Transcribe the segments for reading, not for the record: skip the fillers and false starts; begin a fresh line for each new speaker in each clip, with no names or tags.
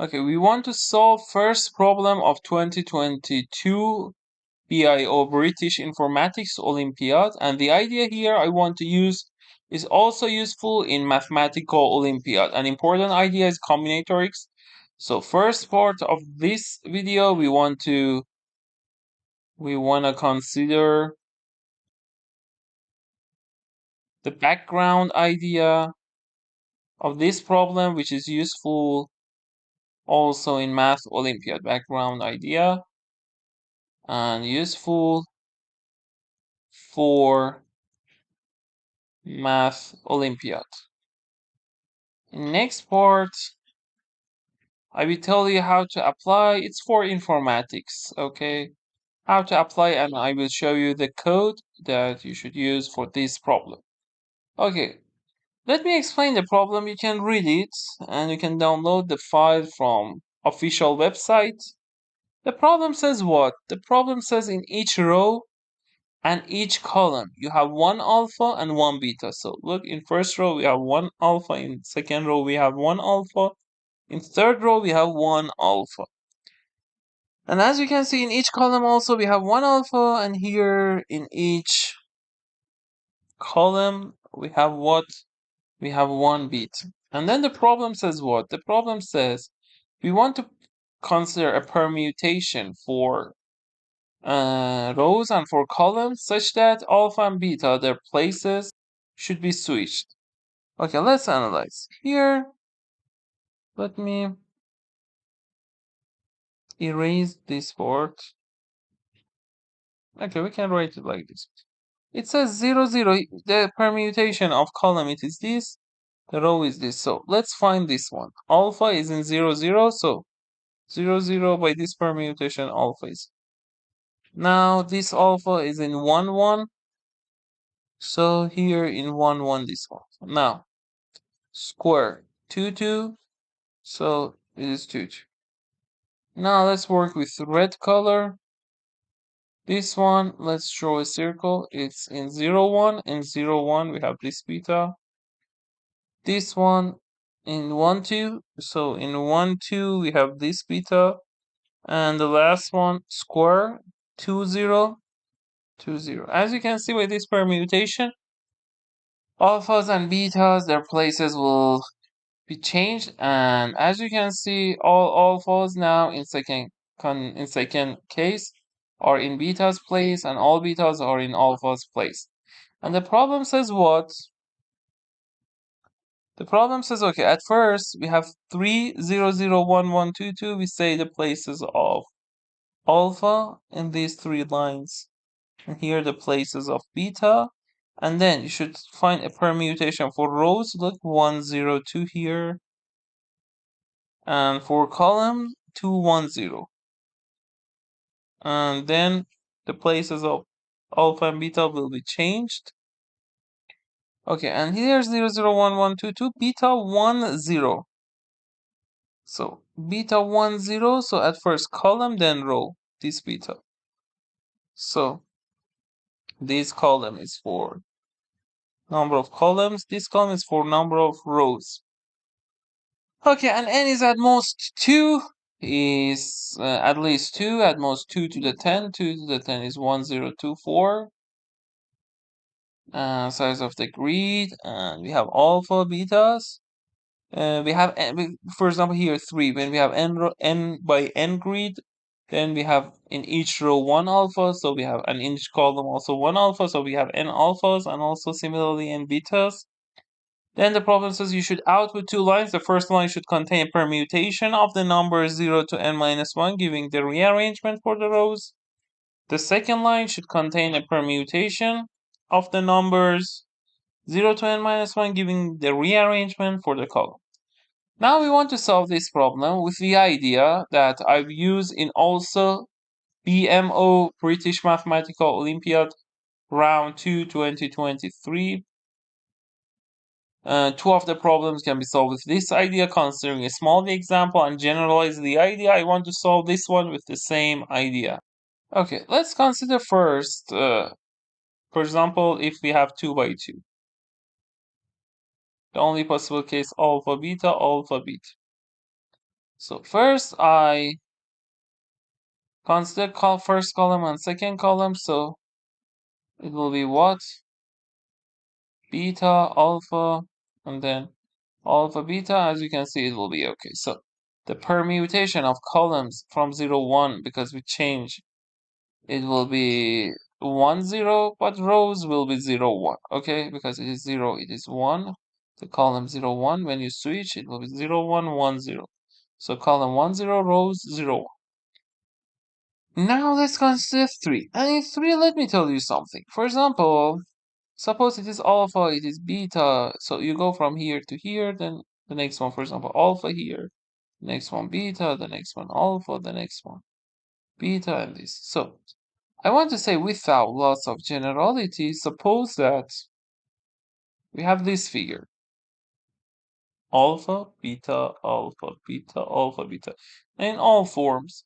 Okay, we want to solve first problem of 2022 BIO British Informatics Olympiad, and the idea here I want to use is also useful in Mathematical Olympiad. An important idea is combinatorics. So first part of this video we want to consider the background idea of this problem, which is useful also in Math Olympiad. Background idea and useful for Math Olympiad. Next part, I will tell you how to apply. It's for informatics, okay? How to apply, and I will show you the code that you should use for this problem. Okay, let me explain the problem. You can read it and you can download the file from official website. The problem says what? The problem says in each row and each column you have one alpha and one beta. So look, in first row we have one alpha, in second row we have one alpha, in third row we have one alpha. And as you can see, in each column also we have one alpha, and here in each column we have what? We have one beta. And then the problem says what? The problem says we want to consider a permutation for rows and for columns such that alpha and beta, their places should be switched. Okay, let's analyze. Here, let me erase this part. Okay, we can write it like this. It says 0, 0. The permutation of column, it is this. The row is this. So let's find this one. Alpha is in 0, 0. So 0, 0 by this permutation, alpha is. Now this alpha is in 1, 1. So here in 1, 1, this one. Now square 2, 2. So it is 2, 2. Now let's work with red color. This one, let's draw a circle. It's in 0, 1. In 0, 1, we have this beta. This one in 1, 2. So in 1, 2, we have this beta. And the last one, square 2, 0, 2, 0. As you can see by this permutation, alphas and betas, their places will be changed. And as you can see, all alphas now in second case are in beta's place, and all betas are in alpha's place. And the problem says what? The problem says, okay, at first we have 3, 0, 0, 1, 1, 2, 2. We say the places of alpha in these three lines. And here the places of beta. And then you should find a permutation for rows. Look, 1, 0, 2 here. And for column, 2, 1, 0. And then the places of alpha and beta will be changed. Okay, and here's 0, 0, 1, 1, 2, 2, beta 1, 0. So beta 1, 0. So at first column, then row, this beta. So this column is for number of columns. This column is for number of rows. Okay, and n is at most 2, is at least 2, at most 2 to the 10. 2 to the 10 is 1024. Size of the grid, and we have alpha, betas. We have, for example, here 3. When we have n by n grid, then we have in each row 1 alpha, so we have, and in each column also 1 alpha, so we have n alphas, and also similarly n betas. Then the problem says you should output 2 lines. The first line should contain a permutation of the numbers 0 to n minus 1, giving the rearrangement for the rows. The second line should contain a permutation of the numbers 0 to n minus 1, giving the rearrangement for the column. Now we want to solve this problem with the idea that I've used in also BMO British Mathematical Olympiad Round 2 2023. Two of the problems can be solved with this idea, considering a small example, and generalize the idea. I want to solve this one with the same idea. Okay, let's consider first, for example, if we have 2 by 2. The only possible case, alpha, beta, alpha, beta. So first I consider first column and second column. So it will be what? Beta, alpha, and then alpha, beta. As you can see, it will be okay. So the permutation of columns from 0, 1, because we change, it will be 1, 0, but rows will be 0, 1. Okay, because it is 0, it is 1. The column 0, 1, when you switch, it will be 0, 1, 1, 0. So column 1, 0, rows 0, 1. Now let's consider 3. And in 3, let me tell you something. For example, suppose it is alpha, it is beta. So you go from here to here, then the next one, for example, alpha here, the next one beta, the next one alpha, the next one beta, and this. So I want to say without lots of generality, suppose that we have this figure. Alpha, beta, alpha, beta, alpha, beta. In all forms,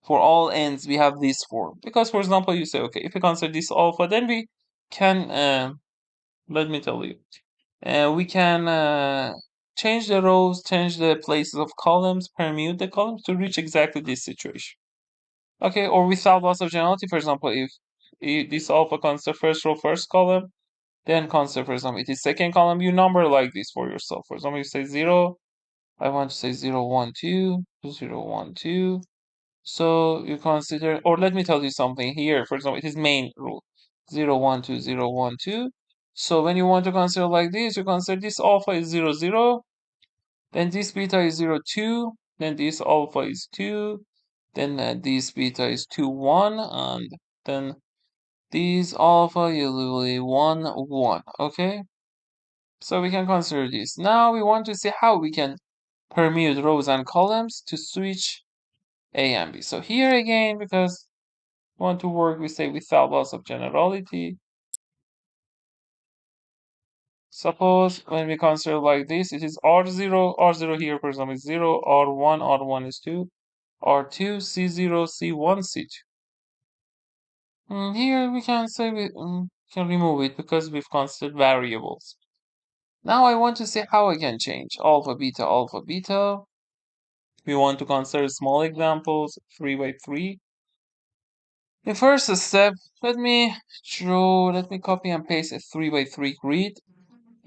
for all ends, we have this form. Because, for example, you say, okay, if we consider this alpha, then we can, let me tell you, we can change the rows, change the places of columns, permute the columns to reach exactly this situation. Okay, or without loss of generality, for example, if this alpha consider first row, first column, then consider, for example, it is second column, you number like this for yourself. For example, you say 0, I want to say 0, 1, 2, 0, 1, 2. So you consider, or let me tell you something here. For example, it is main rule 0, 1, 2, 0, 1, 2. So when you want to consider like this, you consider this alpha is 0, 0, then this beta is 0, 2, then this alpha is 2, then this beta is 2, 1, and then this alpha will be 1, 1. Okay? So we can consider this. Now we want to see how we can permute rows and columns to switch A and B. So here again, because we want to work, we say without loss of generality. Suppose when we consider like this, it is R0, R0 here, for example, is 0, R1, R1 is 2, R2, C0, C1, C2. Here we can say we can remove it because we've considered variables. Now I want to see how I can change alpha, beta, alpha, beta. We want to consider small examples, 3 by 3. The first step, let me copy and paste a 3 by 3 grid.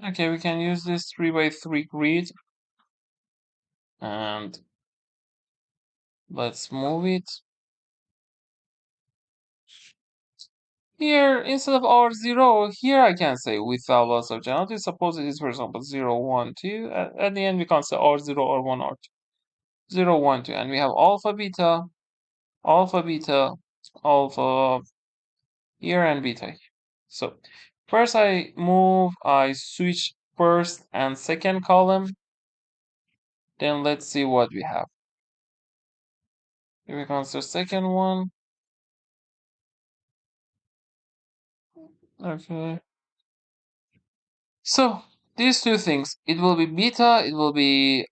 Okay, we can use this 3 by 3 grid and let's move it. Here, instead of R0, here I can say without loss of generality. Suppose it is, for example, 0, 1, 2. At the end, we can say R0, R1, R2. 0, 1, 2. And we have alpha, beta, alpha, beta, alpha here, and beta here. So first I switch first and second column. Then let's see what we have. If we consider second one. Okay. So these two things, it will be beta, it will be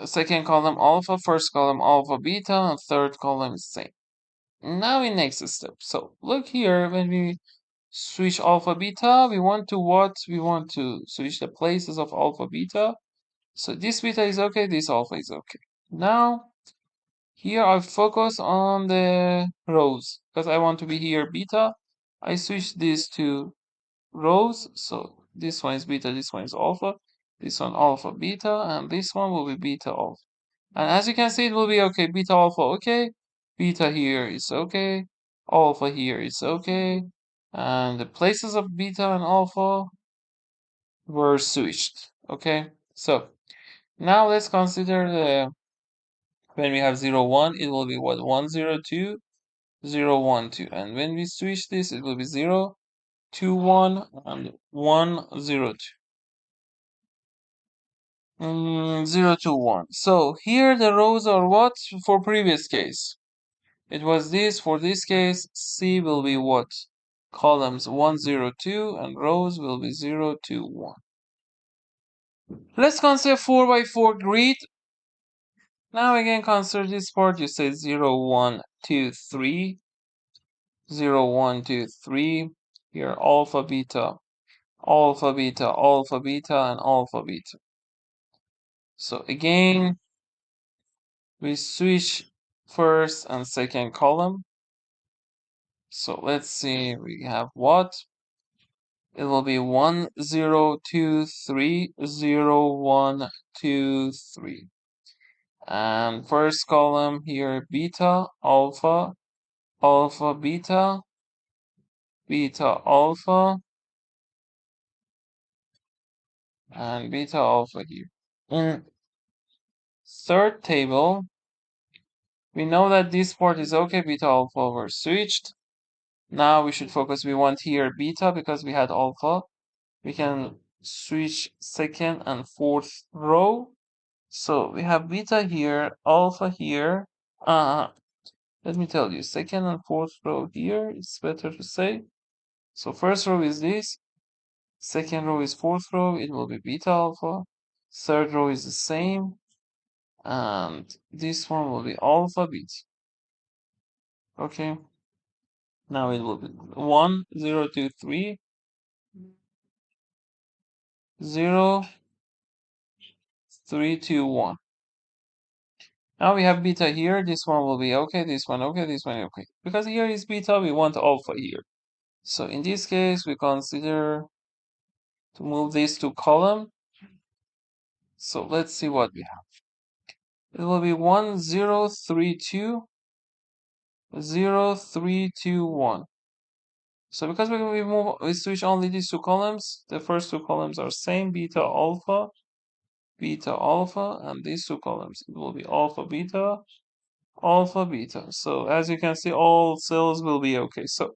second column alpha, first column alpha, beta, and third column is same. Now in next step. So look here, when we switch alpha, beta, we want to what? We want to switch the places of alpha, beta. So this beta is okay, this alpha is okay. Now here I focus on the rows because I want to be here beta. I switch these to rows. So this one is beta, this one is alpha, this one alpha, beta, and this one will be beta alpha. And as you can see, it will be okay. Beta alpha, okay. Beta here is okay. Alpha here is okay. And the places of beta and alpha were switched. Okay. So now let's consider the when we have 0, 1, it will be what? 1, 0, 2, 0, 1, 2. And when we switch this, it will be 0, 2, 1, and 1, 0, 2. 0, 2, 1. So here the rows are what for previous case? It was this. For this case, C will be what? Columns 1, 0, 2, and rows will be 0, 2, 1. Let's consider 4 by 4 grid. Now again, consider this part. You say 0, 1, 2, 3. 0, 1, 2, 3. Here, alpha, beta, alpha, beta, alpha, beta, and alpha, beta. So again, We switch first and second column. So let's see, we have what? It will be 1, 0, 2, 3, 0, 1, 2, 3. And first column here, beta, alpha, alpha, beta, beta, alpha, and beta, alpha here. In third table, we know that this part is okay, beta, alpha were switched. Now we should focus, we want here beta because we had alpha. We can switch second and fourth row. So we have beta here, alpha here. Let me tell you, second and fourth row here, it's better to say. So first row is this, second row is fourth row, it will be beta alpha. Third row is the same, and this one will be alpha beta. Okay, now it will be 1, 0, 2, 3, 0, 3, 2, 1. Now we have beta here, this one will be okay, this one okay, this one okay. Because here is beta, we want alpha here. So in this case, we consider to move this to column. So let's see what we have. It will be 1, 0, 3, 2, 0, 3, 2, 1. So because we switch only these two columns, the first two columns are same, beta, alpha, and these two columns, it will be alpha, beta, alpha, beta. So as you can see, all cells will be okay. So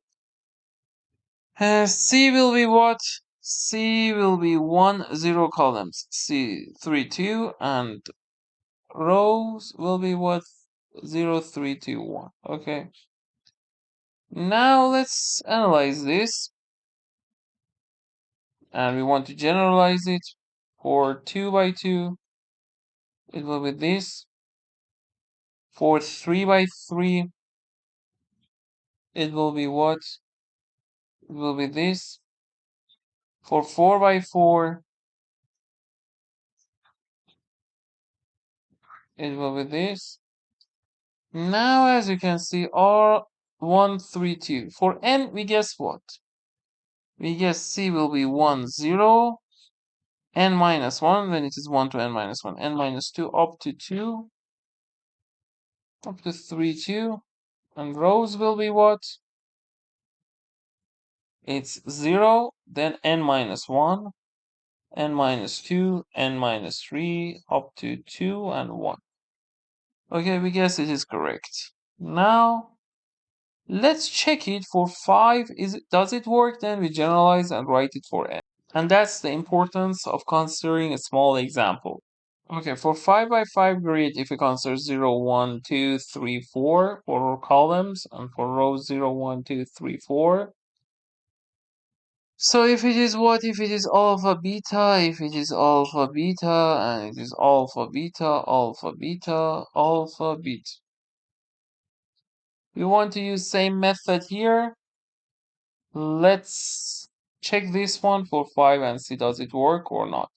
C will be what? C will be 1, 0 columns. C, 3, 2, and rows will be what? 0, 3, 2, 1. Okay. Now let's analyze this. And we want to generalize it for 2 by 2. It will be this. For 3 by 3, it will be what? It will be this. For 4 by 4, it will be this. Now, as you can see, R1, 3, 2. For n, we guess what? We guess C will be 1, 0, n minus 1, then it is 1 to n minus 1, n minus 2, up to 2, up to 3, 2. And rows will be what? It's 0, then n minus 1, n minus 2, n minus 3, up to 2 and 1. Okay, we guess it is correct. Now, let's check it for 5. Does it work? Then we generalize and write it for n. And that's the importance of considering a small example. Okay, for 5 by 5 grid, if we consider 0, 1, 2, 3, 4 for columns, and for rows 0, 1, 2, 3, 4. So if it is what? If it is alpha beta, if it is alpha beta, and it is alpha beta, alpha beta, alpha beta. We want to use same method here. Let's check this one for 5 and see does it work or not.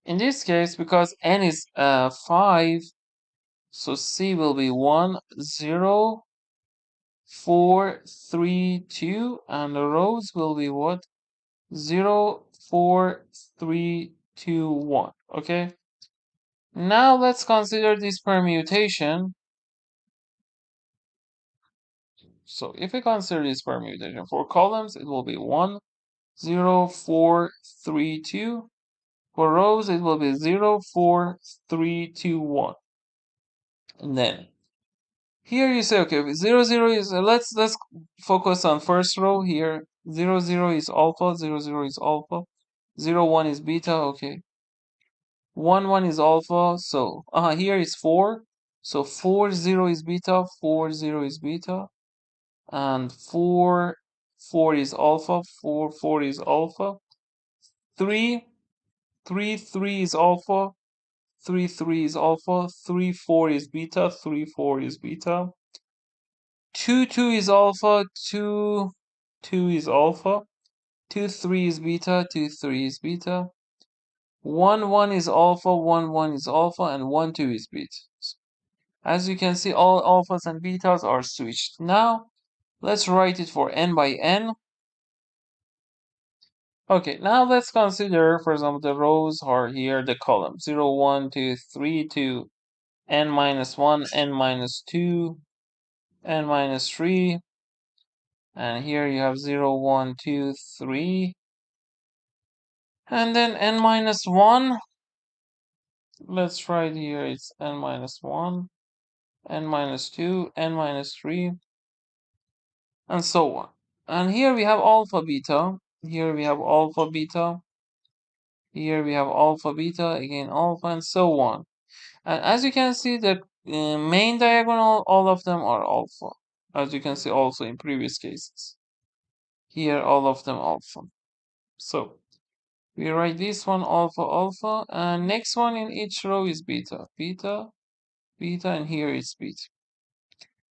In this case, because n is 5, so C will be 1, 0, 4, 3, 2, and the rows will be what? 0, 4, 3, 2, 1. Okay. Now let's consider this permutation. So if we consider this permutation for columns, it will be 1, 0, 4, 3, 2. For rows, it will be 0, 4, 3, 2, 1. And then here you say, okay, 0, 0 is, let's focus on first row here. 0, 0 is alpha, 0, 0 is alpha. 0, 1 is beta, okay. 1, 1 is alpha, so here is 4. So 4, 0 is beta, 4, 0 is beta. And 4, 4 is alpha, 4, 4 is alpha. 3, 3, 3 is alpha, 3, 3 is alpha. 3, 4 is beta, 3, 4 is beta. 2, 2 is alpha, 2, 2 is alpha. 2, 3 is beta, 2, 3 is beta. 1, 1 is alpha, 1, 1 is alpha, and 1, 2 is beta. As you can see, all alphas and betas are switched. Now, let's write it for n by n. Okay, now let's consider, for example, the rows are here, the column 0, 1, 2, 3 to n minus 1, n minus 2, n minus 3. And here you have 0, 1, 2, 3. And then n minus 1. Let's write here it's n minus 1, n minus 2, n minus 3, and so on. And here we have alpha beta. Here we have alpha beta. Here we have alpha beta, again alpha, and so on. And as you can see, the main diagonal, all of them are alpha. As you can see also in previous cases. Here, all of them alpha. So, we write this one alpha, alpha, and next one in each row is beta. Beta, beta, and here is beta.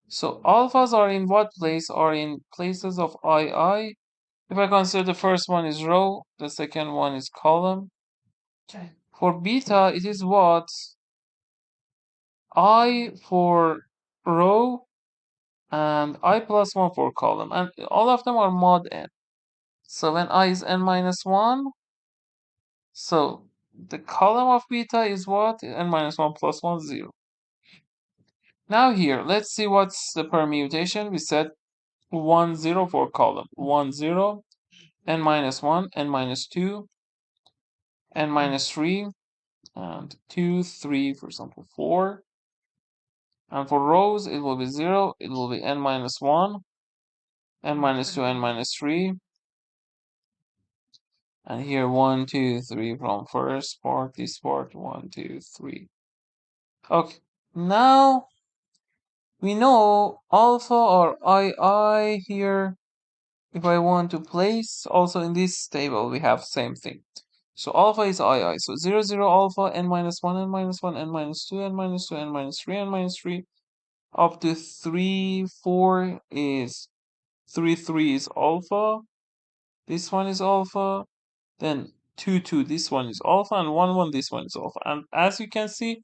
So alphas are in what place? Are in places of I. If I consider the first one is row, the second one is column. Okay. For beta, it is what? I for row and I plus 1 for column. And all of them are mod n. So when I is n minus 1, so the column of beta is what? N minus 1 plus 1, 0. Now here, let's see what's the permutation. We said 1, 0 for column. 1, 0, n minus 1, n minus 2, n minus 3, and 2, 3, for example, 4. And for rows, it will be 0. It will be n minus 1, n minus 2, n minus 3. And here 1, 2, 3 from first part, this part, 1, 2, 3. Okay, now we know alpha or I here. If I want to place, also in this table, we have same thing. So alpha is I. So 0, 0 alpha, n minus 1, n minus 1, n minus 2, n minus 2, n minus 3, n minus 3, up to 3, 4 is 3, 3 is alpha. This one is alpha. Then 2, 2, this one is alpha, and 1, 1, this one is alpha. And as you can see,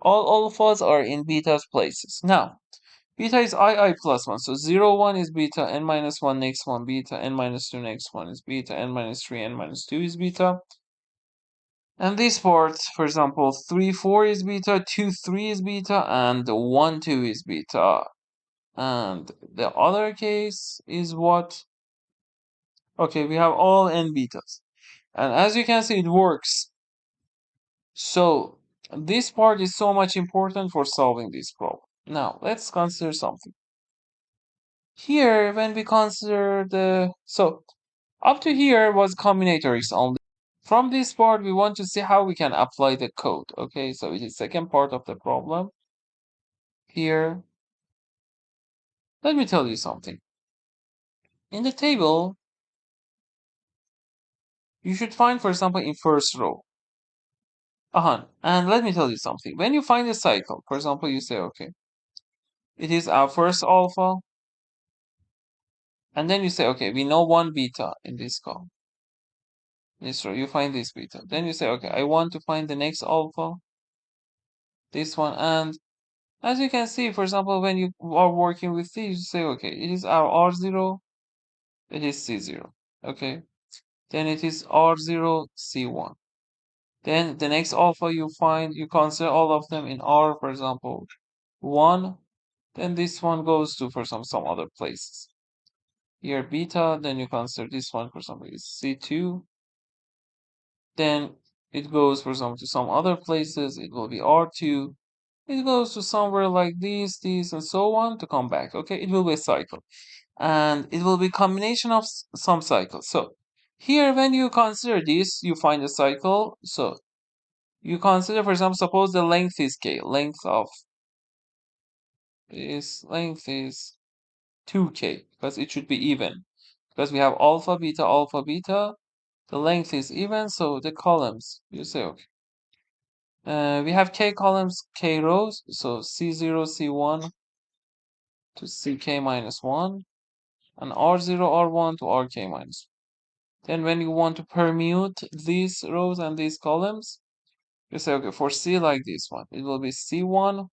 all alphas are in beta's places. Now, beta is I plus 1. So 0, 1 is beta, n minus 1, next one beta, n minus 2, next one is beta, n minus 3, n minus 2 is beta. And this part, for example, 3, 4 is beta, 2, 3 is beta, and 1, 2 is beta. And the other case is what? Okay, we have all n betas. And as you can see, it works. So this part is so much important for solving this problem. Now, let's consider something. Here, when we consider so up to here was combinatorics only. From this part, we want to see how we can apply the code. Okay, so it is second part of the problem. Here, let me tell you something. In the table, you should find, for example, in first row. And let me tell you something. When you find a cycle, for example, you say, okay, it is our first alpha, and then you say, okay, we know one beta in this column. This row, you find this beta. Then you say, okay, I want to find the next alpha, this one, and as you can see, for example, when you are working with these, you say, okay, it is our R0, it is C0, okay? Then it is R0, C1. Then the next alpha you find, you consider all of them in R, for example, 1. Then this one goes to, for some other places. Here beta, then you consider this one, for example, is C2. Then it goes, for example, to some other places. It will be R2. It goes to somewhere like this, and so on to come back. Okay, it will be a cycle. And it will be combination of some cycles. So here, when you consider this, you find a cycle. So you consider, for example, suppose the length is k. Length of this length is 2k, because it should be even. Because we have alpha, beta, alpha, beta. The length is even, so the columns, you say, okay. We have k columns, k rows, so C0, C1 to ck minus 1, and R0, R1 to rk minus 1. Then when you want to permute these rows and these columns, You say, okay, for C like this one, it will be C1,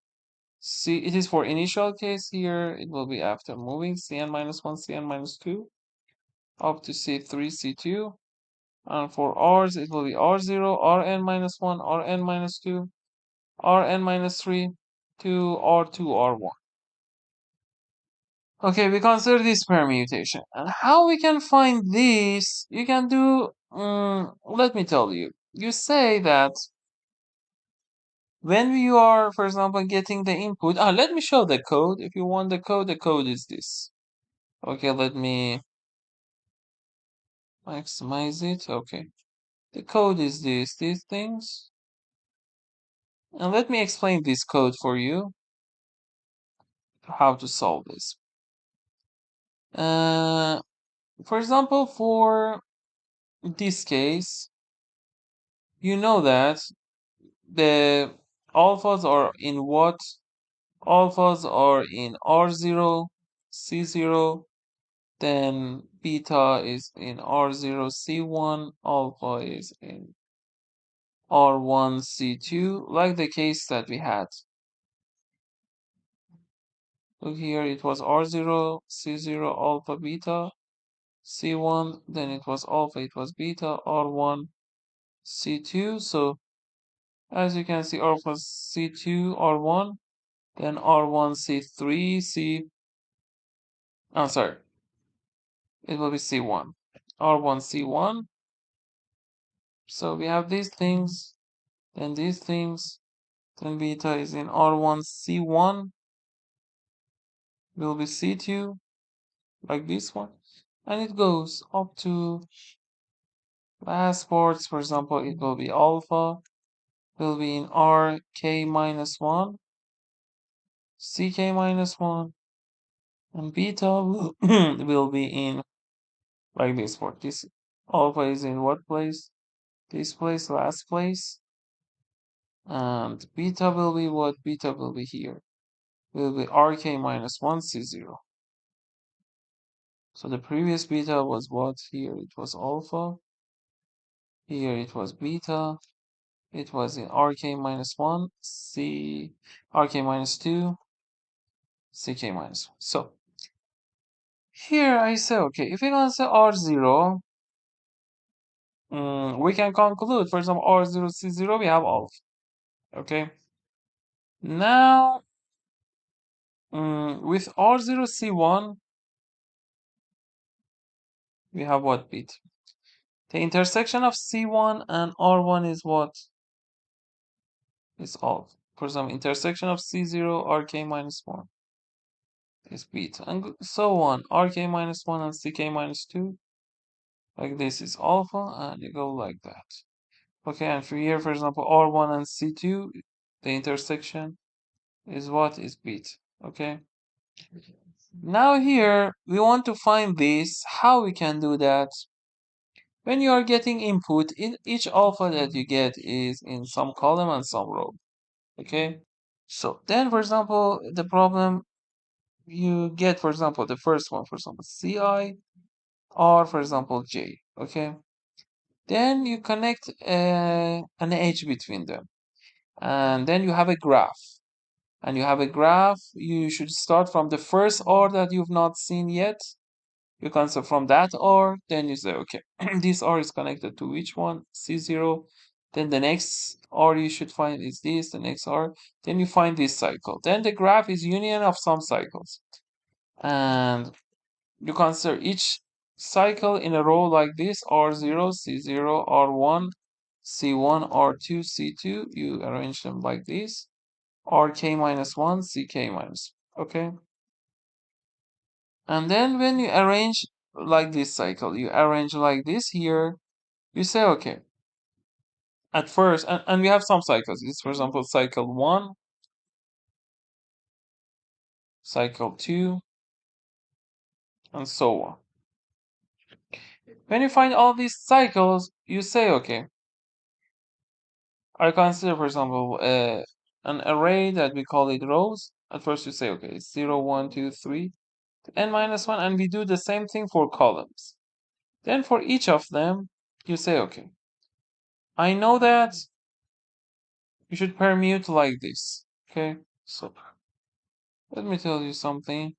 C, it is for initial case here, it will be after moving Cn minus 1, Cn minus 2, up to C3, C2, and for R's, it will be R0, Rn minus 1, Rn minus 2, Rn minus 3, to R2, R1. Okay, we consider this permutation. And how we can find this? You can do, let me tell you. You say that when you are, for example, getting the input, let me show the code. If you want the code is this. Okay, let me maximize it. Okay, the code is this, these things. And let me explain this code for you, how to solve this. Uh, for example, for this case, you know that the alphas are in what? Alphas are in R0, C0, then beta is in R0, C1, alpha is in R1, C2, like the case that we had. Look here, it was R0, C0, alpha, beta, C1, then it was alpha, it was beta, R1, C2. So as you can see, alpha, C2, R1, then R1, C3, sorry, it will be C1, R1, C1. So we have these things, then these things, then beta is in R1, C1, will be C2, like this one, and it goes up to last parts. For example, it will be alpha, will be in RK minus 1, CK minus 1, and beta will, will be in like this part. This alpha is in what place? This place, last place. And beta will be what? Beta will be here. Will be RK minus 1, C0. So the previous beta was what? Here it was alpha. Here it was beta. It was in RK minus 1, RK minus 2, CK minus 1. So here I say, okay, if we gonna say R0, we can conclude, for example, R0, C0, we have alpha. Okay. Now, with R0, C1, we have what bit? The intersection of C1 and R1 is what? Is alpha. For example, intersection of C0, RK minus 1 is beta, and so on. RK minus 1 and CK minus 2. Like this is alpha, and you go like that. Okay, and for here, for example, R1 and C2, the intersection is what? Is beta. Okay. Now here, we want to find this. How we can do that? When you are getting input, each alpha that you get is in some column and some row. Okay. So then, for example, the problem you get, for example, the first one, for example, Ci, or for example, J. Okay. Then you connect an edge between them, and then you have a graph. And you have a graph, you should start from the first R that you've not seen yet. You can start from that R, then you say, okay, this R is connected to which one? C0. Then the next R you should find is this, the next R. Then you find this cycle. Then the graph is union of some cycles. And you consider each cycle in a row like this, R0, C0, R1, C1, R2, C2. You arrange them like this. RK minus 1, CK minus 1. Okay. And then when you arrange like this cycle, you arrange like this here, you say, okay, at first, and we have some cycles. It's, for example, cycle 1, cycle 2, and so on. When you find all these cycles, you say, okay, I consider, for example, an array that we call it rows. At first, you say, okay, it's 0, 1, 2, 3, n minus 1, and we do the same thing for columns. Then for each of them, you say, okay, I know that You should permute like this. Okay, so let me tell you something.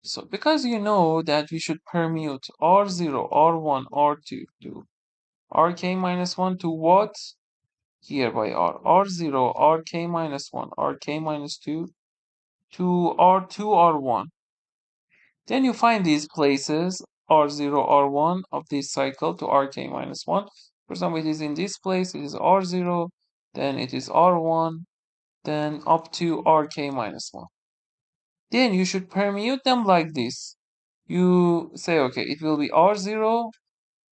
So because you know that we should permute R0, R1, R2 to Rk minus 1 to what? Here by R. R0, Rk minus 1, Rk minus 2 to R2, R1. Then you find these places R0, R1 of this cycle to Rk minus 1. For example, it is in this place, it is R0, then it is R1, then up to Rk minus 1. Then you should permute them like this. You say, okay, it will be R0.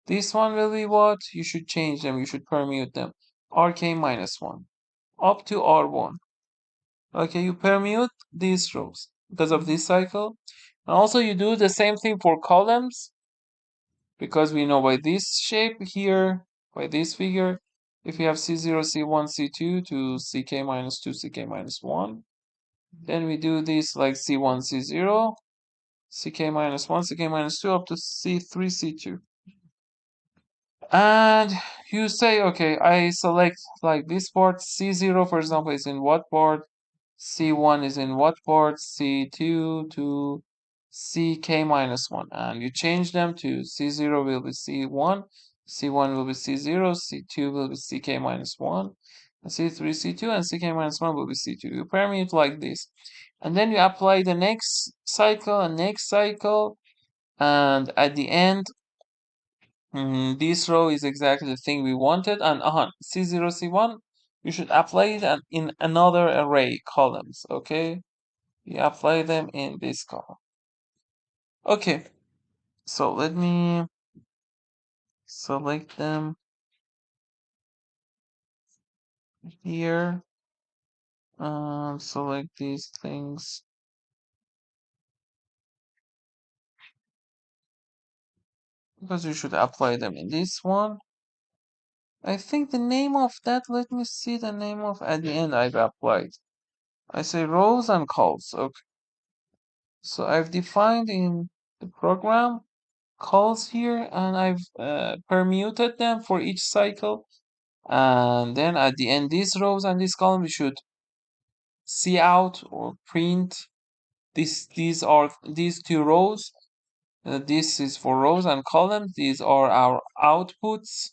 This one will be what? You should change them. You should permute them. Rk minus 1 up to R1. Okay, you permute these rows because of this cycle. And also you do the same thing for columns because we know by this shape here, by this figure, if you have C0, C1, C2 to Ck minus 2, Ck minus 1, then we do this like C1, C0, Ck minus 1, Ck minus 2 up to C3, C2. And you say, okay, I select like this part, C0, for example, is in what part? C1 is in what part? C2 to Ck minus 1. And you change them to C0 will be C1, C1 will be C0, C2 will be Ck minus 1, and C3, C2, and Ck minus 1 will be C2. You permute like this. And then you apply the next cycle and next cycle. And at the end, this row is exactly the thing we wanted. And C0, C1, you should apply it in another array columns, okay? You apply them in this column. Okay, so let me select them here. Select these things. Because you should apply them in this one. I think the name of that, let me see the name of at the end I've applied. I say rows and calls. Okay. So I've defined in the program calls here and I've permuted them for each cycle. And then at the end, these rows and this column, we should see out or print these two rows. This is for rows and columns. These are our outputs.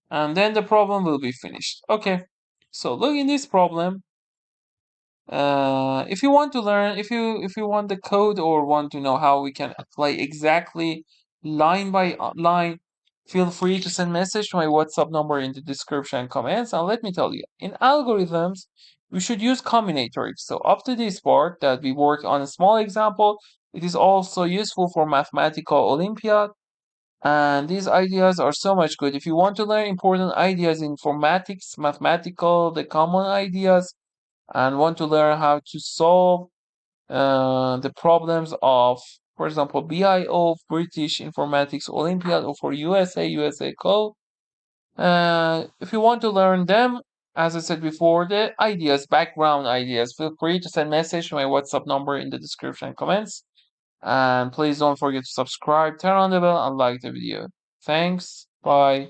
And then the problem will be finished. Okay. So look in this problem. If you want to learn, if you want the code or want to know how we can apply exactly line by line, feel free to send message to my WhatsApp number in the description and comments. And let me tell you, in algorithms, we should use combinatorics. So up to this part that we work on a small example, it is also useful for Mathematical Olympiad. And these ideas are so much good. If you want to learn important ideas in informatics, mathematical, the common ideas, and want to learn how to solve the problems of, for example, BIO, British Informatics Olympiad, or for USA Code. If you want to learn them, as I said before, the ideas, background ideas, feel free to send message to my WhatsApp number in the description and comments. And please don't forget to subscribe, turn on the bell, and like the video. Thanks. Bye.